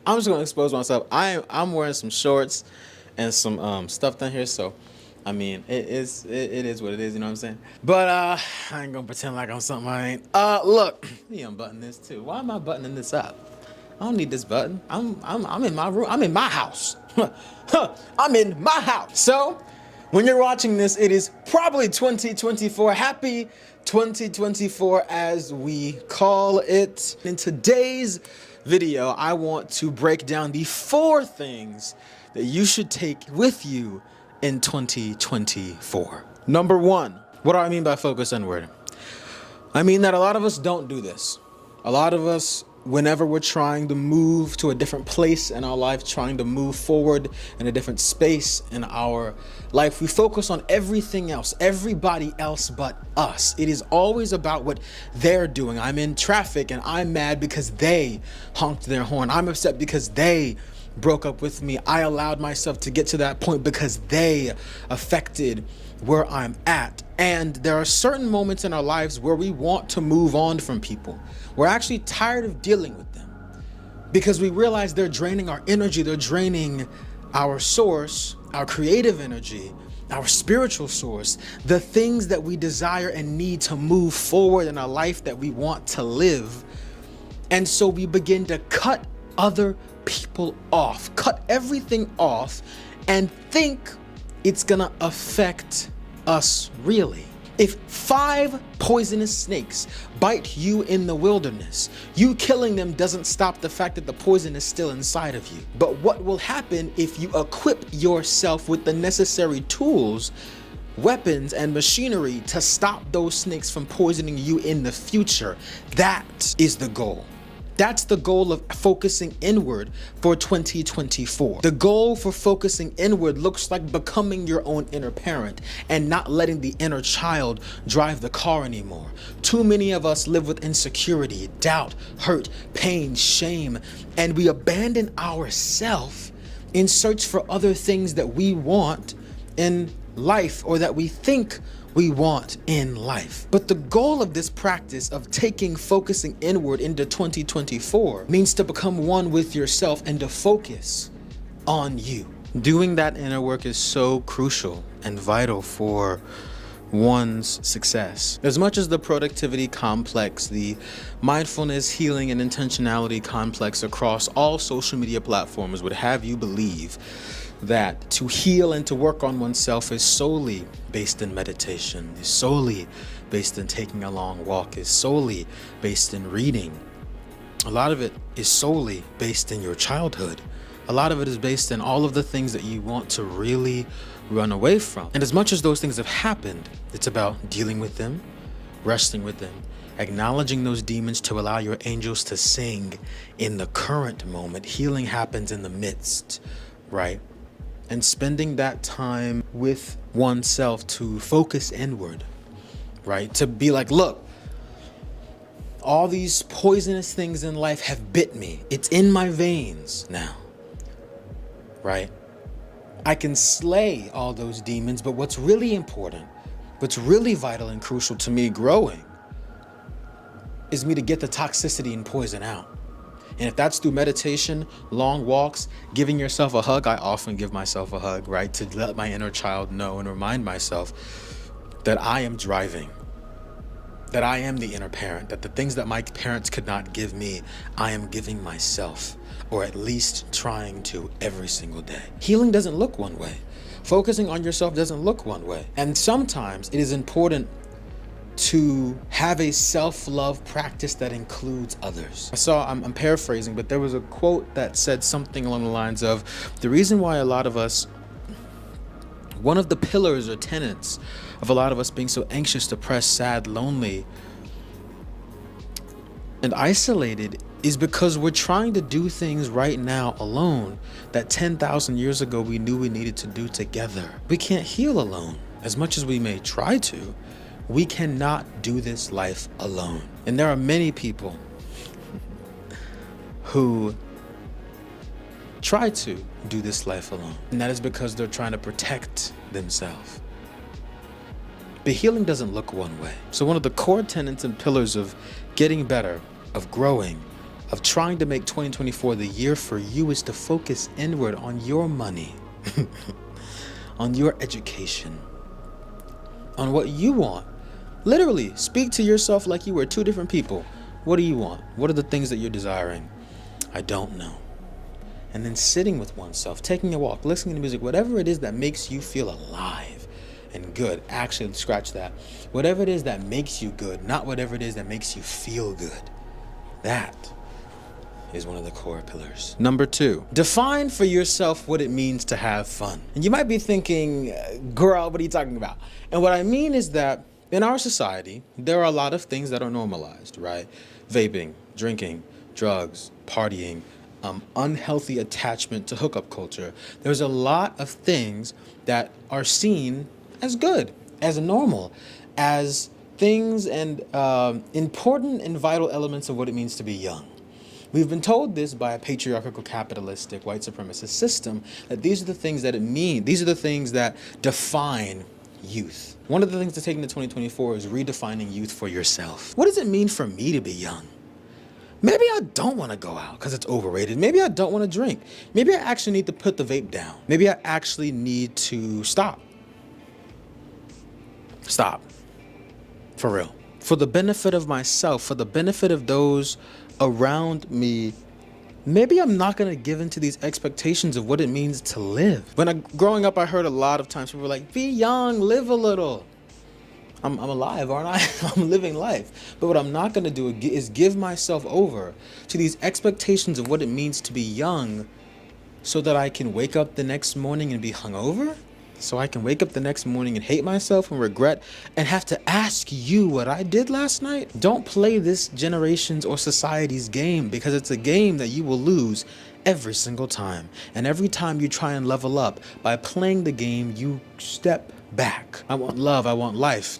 I'm just gonna expose myself. I'm wearing some shorts and some stuff down here, so I mean it is what it is, you know what I'm saying? But I ain't gonna pretend like I'm something I ain't. Look, let me unbutton this too. Why am I buttoning this up? I don't need this button. I'm in my room. I'm in my house. I'm in my house. So when you're watching this, it is probably 2024. Happy 2024 as we call it. In today's video, I want to break down the 4 things that you should take with you in 2024. Number 1, what do I mean by focus inward? I mean that a lot of us don't do this. A lot of us, whenever we're trying to move to a different place in our life, trying to move forward in a different space in our life, we focus on everything else, everybody else but us. It is always about what they're doing. I'm in traffic and I'm mad because they honked their horn. I'm upset because they broke up with me. I allowed myself to get to that point because they affected where I'm at. And there are certain moments in our lives where we want to move on from people. We're actually tired of dealing with them because we realize they're draining our energy. They're draining our source, our creative energy, our spiritual source, the things that we desire and need to move forward in our life that we want to live. And so we begin to cut other people off, cut everything off, and think it's gonna affect us really. If 5 poisonous snakes bite you in the wilderness, you killing them doesn't stop the fact that the poison is still inside of you. But what will happen if you equip yourself with the necessary tools, weapons, and machinery to stop those snakes from poisoning you in the future? That is the goal. That's the goal of focusing inward for 2024. The goal for focusing inward looks like becoming your own inner parent and not letting the inner child drive the car anymore. Too many of us live with insecurity, doubt, hurt, pain, shame, and we abandon ourselves in search for other things that we want in life or that we think we want in life. But the goal of this practice of focusing inward into 2024 means to become one with yourself and to focus on you. Doing that inner work is so crucial and vital for one's success. As much as the productivity complex, the mindfulness, healing, and intentionality complex across all social media platforms would have you believe that to heal and to work on oneself is solely based in meditation, is solely based in taking a long walk, is solely based in reading. A lot of it is solely based in your childhood. A lot of it is based in all of the things that you want to really run away from. And as much as those things have happened, it's about dealing with them, resting with them, acknowledging those demons to allow your angels to sing in the current moment. Healing happens in the midst, right? And spending that time with oneself to focus inward, right? To be like, look, all these poisonous things in life have bit me. It's in my veins now, right? I can slay all those demons, but what's really important, what's really vital and crucial to me growing is me to get the toxicity and poison out. And if that's through meditation, long walks, giving yourself a hug, I often give myself a hug, right? To let my inner child know and remind myself that I am driving, that I am the inner parent, that the things that my parents could not give me, I am giving myself, or at least trying to every single day. Healing doesn't look one way. Focusing on yourself doesn't look one way. And sometimes it is important to have a self-love practice that includes others. I'm paraphrasing, but there was a quote that said something along the lines of, the reason why a lot of us, one of the pillars or tenets of a lot of us being so anxious, depressed, sad, lonely, and isolated is because we're trying to do things right now alone that 10,000 years ago we knew we needed to do together. We can't heal alone. As much as we may try to, we cannot do this life alone. And there are many people who try to do this life alone. And that is because they're trying to protect themselves. But healing doesn't look one way. So one of the core tenets and pillars of getting better, of growing, of trying to make 2024 the year for you is to focus inward on your money, on your education, on what you want. Literally, speak to yourself like you were two different people. What do you want? What are the things that you're desiring? I don't know. And then sitting with oneself, taking a walk, listening to music, whatever it is that makes you feel alive and good. Actually, scratch that. Whatever it is that makes you good, not whatever it is that makes you feel good. That is one of the core pillars. Number 2, define for yourself what it means to have fun. And you might be thinking, girl, what are you talking about? And what I mean is that in our society, there are a lot of things that are normalized, right? Vaping, drinking, drugs, partying, unhealthy attachment to hookup culture. There's a lot of things that are seen as good, as normal, as things and important and vital elements of what it means to be young. We've been told this by a patriarchal, capitalistic, white supremacist system, that these are the things that it means. These are the things that define youth. One of the things to take into 2024 is redefining youth for yourself. What does it mean for me to be young? Maybe I don't want to go out because it's overrated. Maybe I don't want to drink. Maybe I actually need to put the vape down. Maybe I actually need to stop. Stop. For real. For the benefit of myself, for the benefit of those around me, maybe I'm not going to give into these expectations of what it means to live. Growing up, I heard a lot of times people were like, be young, live a little. I'm alive, aren't I? I'm living life. But what I'm not going to do is give myself over to these expectations of what it means to be young so that I can wake up the next morning and be hungover? So I can wake up the next morning and hate myself and regret and have to ask you what I did last night? Don't play this generation's or society's game, because it's a game that you will lose every single time. And every time you try and level up by playing the game, you step back. I want love. I want life.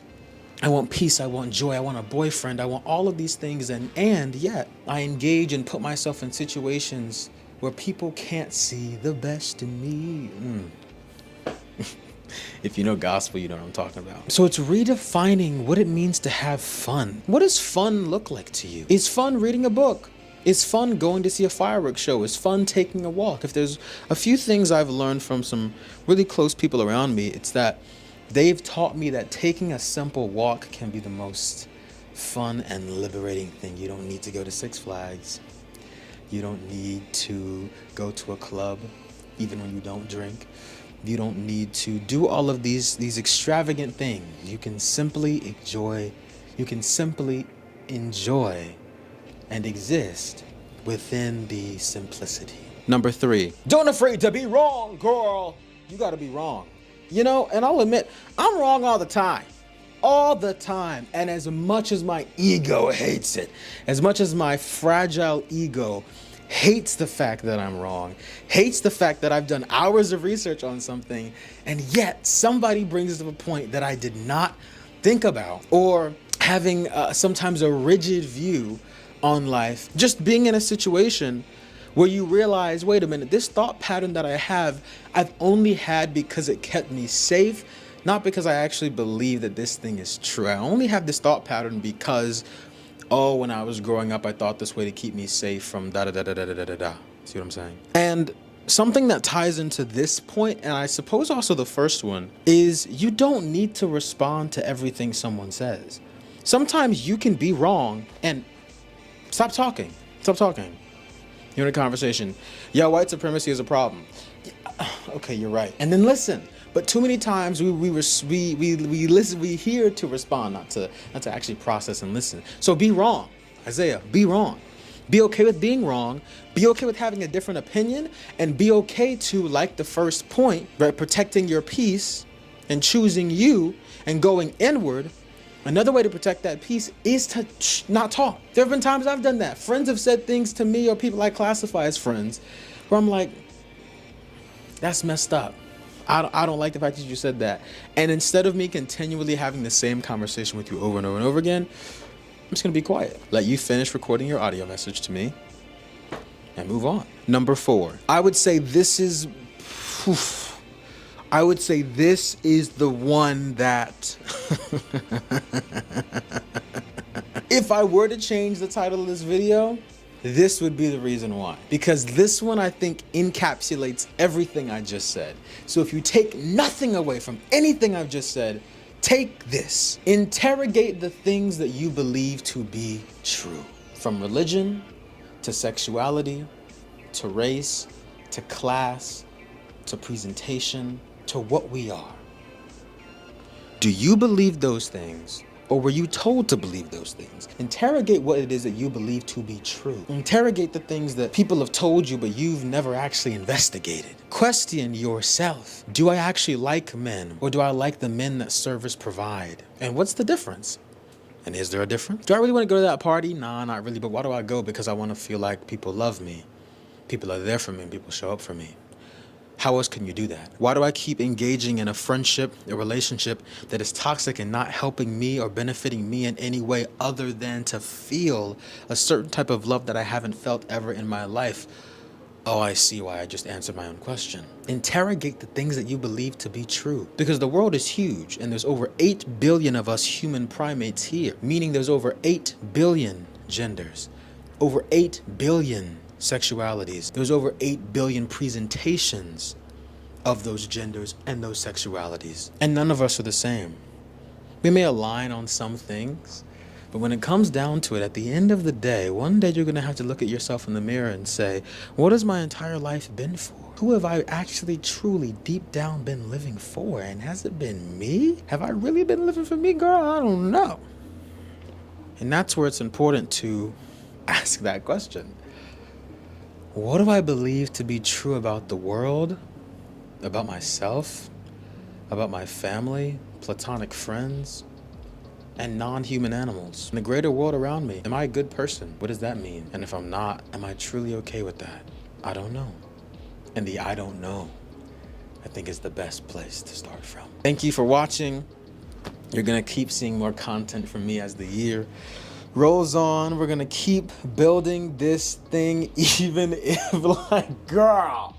I want peace, I want joy, I want a boyfriend, I want all of these things, and yet I engage and put myself in situations where people can't see the best in me. If you know gospel, you know what I'm talking about. So it's redefining what it means to have fun. What does fun look like to you? Is fun reading a book? Is fun going to see a fireworks show? Is fun taking a walk? If there's a few things I've learned from some really close people around me, it's that they've taught me that taking a simple walk can be the most fun and liberating thing. You don't need to go to Six Flags. You don't need to go to a club, even when you don't drink. You don't need to do all of these extravagant things. You can simply enjoy and exist within the simplicity. Number 3, don't afraid to be wrong, girl. You gotta be wrong. You know, and I'll admit, I'm wrong all the time. All the time. And as much as my ego hates it, as much as my fragile ego hates the fact that I'm wrong, hates the fact that I've done hours of research on something, and yet somebody brings up a point that I did not think about, or having sometimes a rigid view on life, just being in a situation where you realize, wait a minute, this thought pattern that I have, I've only had because it kept me safe, not because I actually believe that this thing is true. I only have this thought pattern because, when I was growing up, I thought this way to keep me safe from da-da-da-da-da-da-da-da. See what I'm saying? And something that ties into this point, and I suppose also the first one, is you don't need to respond to everything someone says. Sometimes you can be wrong and stop talking. Stop talking. You're in a conversation. Yo, white supremacy is a problem. Okay, you're right. And then listen. But too many times we listen, we hear to respond, not to actually process and listen. So be wrong, Isaiah. Be wrong. Be okay with being wrong. Be okay with having a different opinion, and be okay to, like the first point, right, protecting your peace and choosing you and going inward. Another way to protect that peace is to not talk. There have been times I've done that. Friends have said things to me, or people I classify as friends, where I'm like, that's messed up. I don't like the fact that you said that. And instead of me continually having the same conversation with you over and over and over again, I'm just going to be quiet. Let you finish recording your audio message to me and move on. Number 4, I would say this is the one that if I were to change the title of this video, this would be the reason why. Because this one, I think, encapsulates everything I just said. So if you take nothing away from anything I've just said, take this. Interrogate the things that you believe to be true. From religion, to sexuality, to race, to class, to presentation, to what we are. Do you believe those things? Or were you told to believe those things? Interrogate what it is that you believe to be true. Interrogate the things that people have told you, but you've never actually investigated. Question yourself. Do I actually like men? Or do I like the men that service provide? And what's the difference? And is there a difference? Do I really want to go to that party? Nah, not really. But why do I go? Because I want to feel like people love me. People are there for me and people show up for me. How else can you do that? Why do I keep engaging in a friendship, a relationship that is toxic and not helping me or benefiting me in any way other than to feel a certain type of love that I haven't felt ever in my life? Oh, I see why I just answered my own question. Interrogate the things that you believe to be true. Because the world is huge and there's over 8 billion of us human primates here, meaning there's over 8 billion genders, over 8 billion sexualities. There's over 8 billion presentations of those genders and those sexualities. And none of us are the same. We may align on some things, but when it comes down to it, at the end of the day, one day you're going to have to look at yourself in the mirror and say, what has my entire life been for? Who have I actually, truly, deep down been living for? And has it been me? Have I really been living for me, girl? I don't know. And that's where it's important to ask that question. What do I believe to be true about the world, about myself, about my family, platonic friends, and non-human animals, and the greater world around me? Am I a good person? What does that mean? And if I'm not, am I truly okay with that? I don't know. And the I don't know, I think, is the best place to start from. Thank you for watching. You're gonna keep seeing more content from me as the year rolls on. We're gonna keep building this thing, even if, like, girl,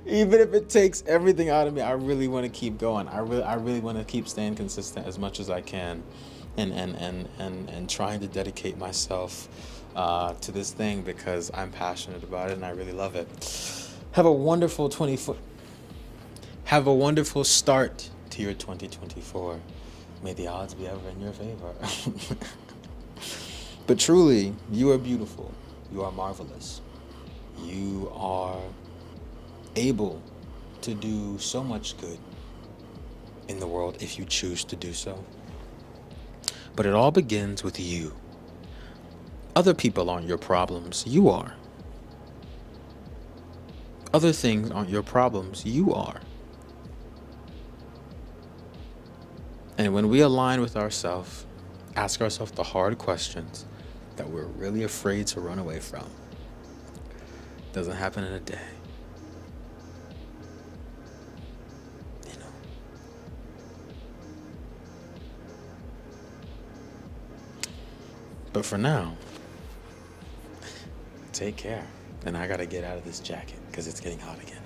even if it takes everything out of me. I really want to keep going. I really want to keep staying consistent as much as I can, and trying to dedicate myself to this thing because I'm passionate about it and I really love it. Have a wonderful Have a wonderful start to your 2024. May the odds be ever in your favor. But truly, you are beautiful. You are marvelous. You are able to do so much good in the world if you choose to do so. But it all begins with you. Other people aren't your problems. You are. Other things aren't your problems. You are. And when we align with ourselves, ask ourselves the hard questions that we're really afraid to run away from. Doesn't happen in a day. You know. But for now, take care. And I gotta get out of this jacket because it's getting hot again.